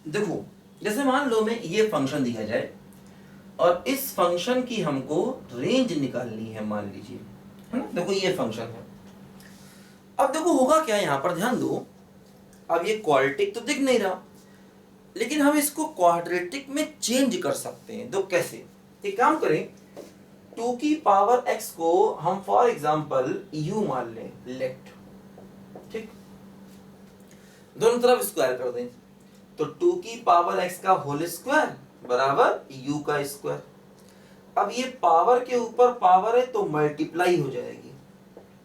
देखो जैसे मान लो मैं ये फंक्शन दिया जाए और इस फंक्शन की हमको रेंज निकालनी है, मान लीजिए, है ना। देखो ये फंक्शन है। अब देखो होगा क्या, यहां पर ध्यान दो। अब ये क्वाड्रेटिक तो दिख नहीं रहा, लेकिन हम इसको क्वाड्रेटिक में चेंज कर सकते हैं। तो कैसे? एक काम करें, 2 की पावर x को हम फॉर एग्जांपल u मान लें, लेट, ठीक, दोनों तरफ स्क्वायर कर दें। तो 2 की पावर x का होल स्क्वायर बराबर u का स्क्वायर। अब ये पावर के ऊपर पावर है तो मल्टीप्लाई हो जाएगी,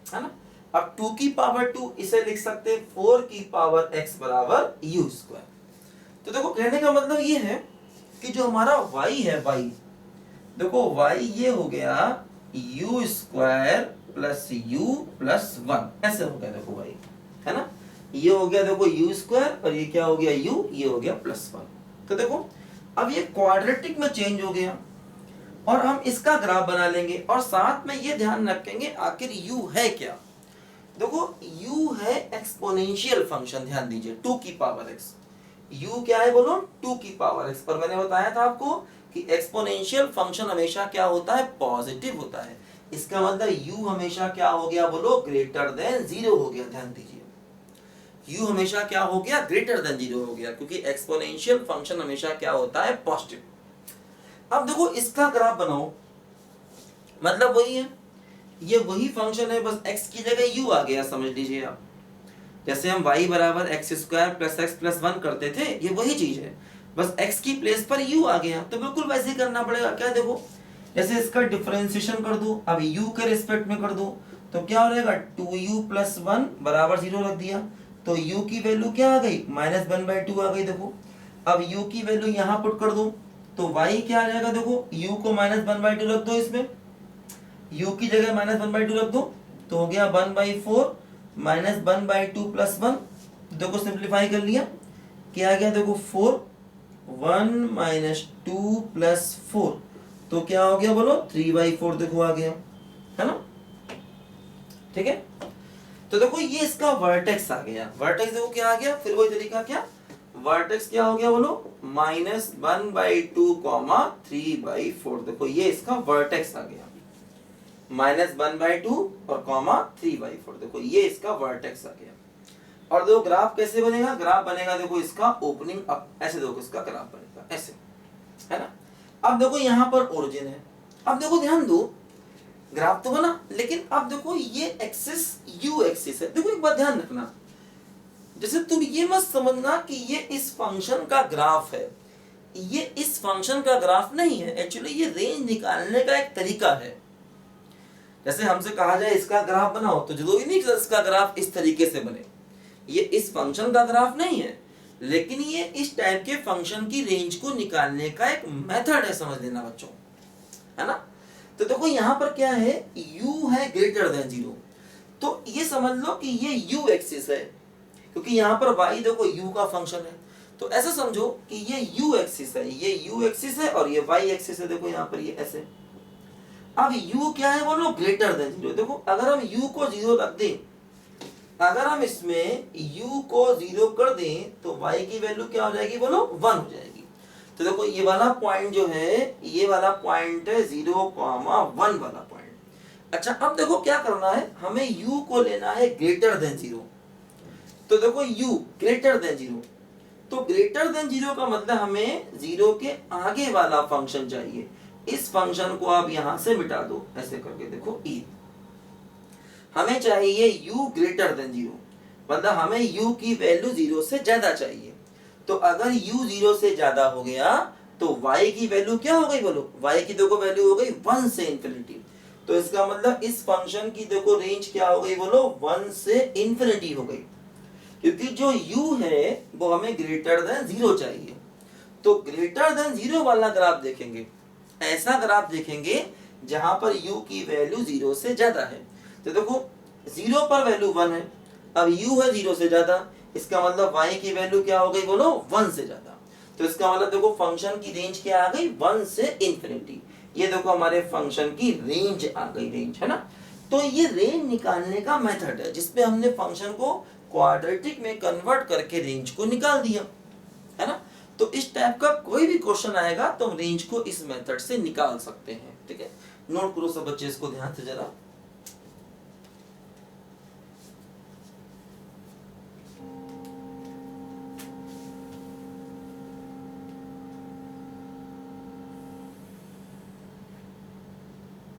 है ना। अब 2 की पावर 2 इसे लिख सकते हैं 4 की पावर x बराबर u स्क्वायर। तो देखो कहने का मतलब ये है कि जो हमारा y है, y, देखो y ये हो गया u square plus u plus 1, ऐसे हो गया देखो y, है ना। ये हो गया देखो u स्क्वायर और ये क्या हो गया u, ये हो गया प्लस 1। तो देखो अब ये क्वाड्रेटिक में चेंज हो गया और हम इसका ग्राफ बना लेंगे और साथ में ये ध्यान रखेंगे आखिर u है क्या। देखो u है एक्सपोनेंशियल फंक्शन, ध्यान दीजिए, 2 की पावर x। u क्या है बोलो? 2 की पावर x। पर मैंने बताया था आपको कि एक्सपोनेंशियल फंक्शन हमेशा क्या होता है? पॉजिटिव होता है। इसका मतलब u हमेशा क्या हो गया बोलो? ग्रेटर देन 0 हो गया। ध्यान दीजिए, u हमेशा क्या हो गया? ग्रेटर देन 0 हो गया, क्योंकि एक्सपोनेंशियल फंक्शन हमेशा क्या होता है? पॉजिटिव। अब देखो इसका ग्राफ बनाओ, मतलब वही है, ये वही फंक्शन है, बस x की जगह u आ गया, समझ लीजिए आप। जैसे हम y बराबर x square plus x plus 1 करते थे, ये वही चीज है, बस x की प्लेस पर u आ गया। तो बिल्कुल वैसे ही करना पड़ेगा। क्या देखो, जैसे इसका डिफरेंशिएशन कर दो, अब u के रिस्पेक्ट में कर दो, तो क्या हो जाएगा? 2u प्लस 1 बराबर 0 रख दिया, तो u की वैल्यू क्या आ गई? -1/2 आ गई। देखो अब u की वैल्यू यहाँ पुट कर दो, तो y क्या आ जाएगा? देखो u को -1/2 रख दो, इसमें u की जगह -1/2 रख दो, तो हो गया 1/4 -1/2 प्लस 1। देखो सिंप्लीफाई कर लिया, क्या आ गया? देखो 4, 1 - 2 प्लस 4, तो क्या हो गया बोलो? 3/4 देखो आ गया, है ना। ठीक है, तो देखो ये इसका वर्टेक्स आ गया। वर्टेक्स देखो क्या आ गया, फिर वही तरीका, क्या वर्टेक्स क्या हो गया बोलो? -1/2, 3/4। देखो ये इसका वर्टेक्स आ गया, -1/2 और 3/4। देखो ये इसका वर्टेक्स आ गया। और देखो ग्राफ कैसे बनेगा? ग्राफ बनेगा देखो इसका ओपनिंग अप, ऐसे देखो इसका ग्राफ बनेगा, ऐसे, है ना। अब देखो यहाँ पर ओरिजिन है। अब देखो ध्यान दो, ग्राफ तो बना, लेकिन अब देखो ये एक्सिस u एक्सिस है। देखो एक बात ध्यान रखना, जैसे तुम ये मत समझना कि ये इस फंक्शन का ग्राफ है, ये इस फंक्शन का ग्राफ नहीं है। एक्चुअली ये रेंज निकालने का एक तरीका है। जैसे हमसे कहा जाए इसका ग्राफ बनाओ, तो जरूरी नहीं कि इसका ग्राफ इस तरीके से बने। ये इस फंक्शन का ग्राफ नहीं है, लेकिन ये इस टाइप के फंक्शन की रेंज को निकालने का एक मेथड है, समझ लेना बच्चों, है ना। तो देखो यहाँ पर क्या है, u है ग्रेटर देन 0, तो ये समझ लो कि ये u एक्सिस है, क्योंकि यहाँ पर y देखो u का फंक्शन है। तो ऐसा समझो कि ये u एक्सिस है, ये u एक्सिस है और ये y एक्सिस है। देखो यहाँ पर ये ऐसे। अब u क्या है बोलो? Greater than 0। देखो अगर हम u को 0 रख दें, अगर हम इसमें u को 0 कर दें, तो y की वैल्यू क्या हो जाएगी बोलो? 1 हो जाएगी। तो देखो ये वाला पॉइंट जो है, ये वाला पॉइंट है 0,1 वाला पॉइंट। अच्छा अब देखो क्या करना है, हमें u को लेना है ग्रेटर देन 0। तो देखो u ग्रेटर देन 0, तो ग्रेटर देन 0 का मतलब हमें 0 के आगे वाला फंक्शन चाहिए। इस फंक्शन को आप यहां से मिटा दो, ऐसे करके देखो e, हमें चाहिए u ग्रेटर देन 0, मतलब हमें u की वैल्यू 0 से ज्यादा चाहिए। तो अगर u 0 से ज्यादा हो गया तो y की वैल्यू क्या हो गई बोलो? y की देखो वैल्यू हो गई 1 से इंफिनिटी। तो इसका मतलब इस फंक्शन की देखो रेंज क्या हो गई बोलो? 1 से इंफिनिटी हो गई, क्योंकि जो u है वो हमें ग्रेटर देन 0 चाहिए। तो ग्रेटर देन 0 वाला ग्राफ देखेंगे, ऐसा ग्राफ देखेंगे जहां पर u की वैल्यू 0 से ज्यादा है। तो देखो 0 पर वैल्यू 1 है, अब u है 0 से ज्यादा, इसका मतलब y की वैल्यू क्या हो गई बोलो? 1 से ज्यादा। तो इसका मतलब देखो फंक्शन की रेंज क्या आ गई? 1 से इंफिनिटी। ये देखो हमारे फंक्शन की रेंज आ गई, रेंज, है ना। तो ये रेंज निकालने का मेथड है, जिसपे हमने फंक्शन को क्वाड्रेटिक में कन्वर्ट करके रेंज को निकाल दिया, है ना। तो इस टाइप का कोई भी क्वेश्चन आएगा तो हम रेंज को इस मेथड से निकाल सकते हैं। ठीक है, नोट करो सब बच्चे इसको ध्यान से जरा।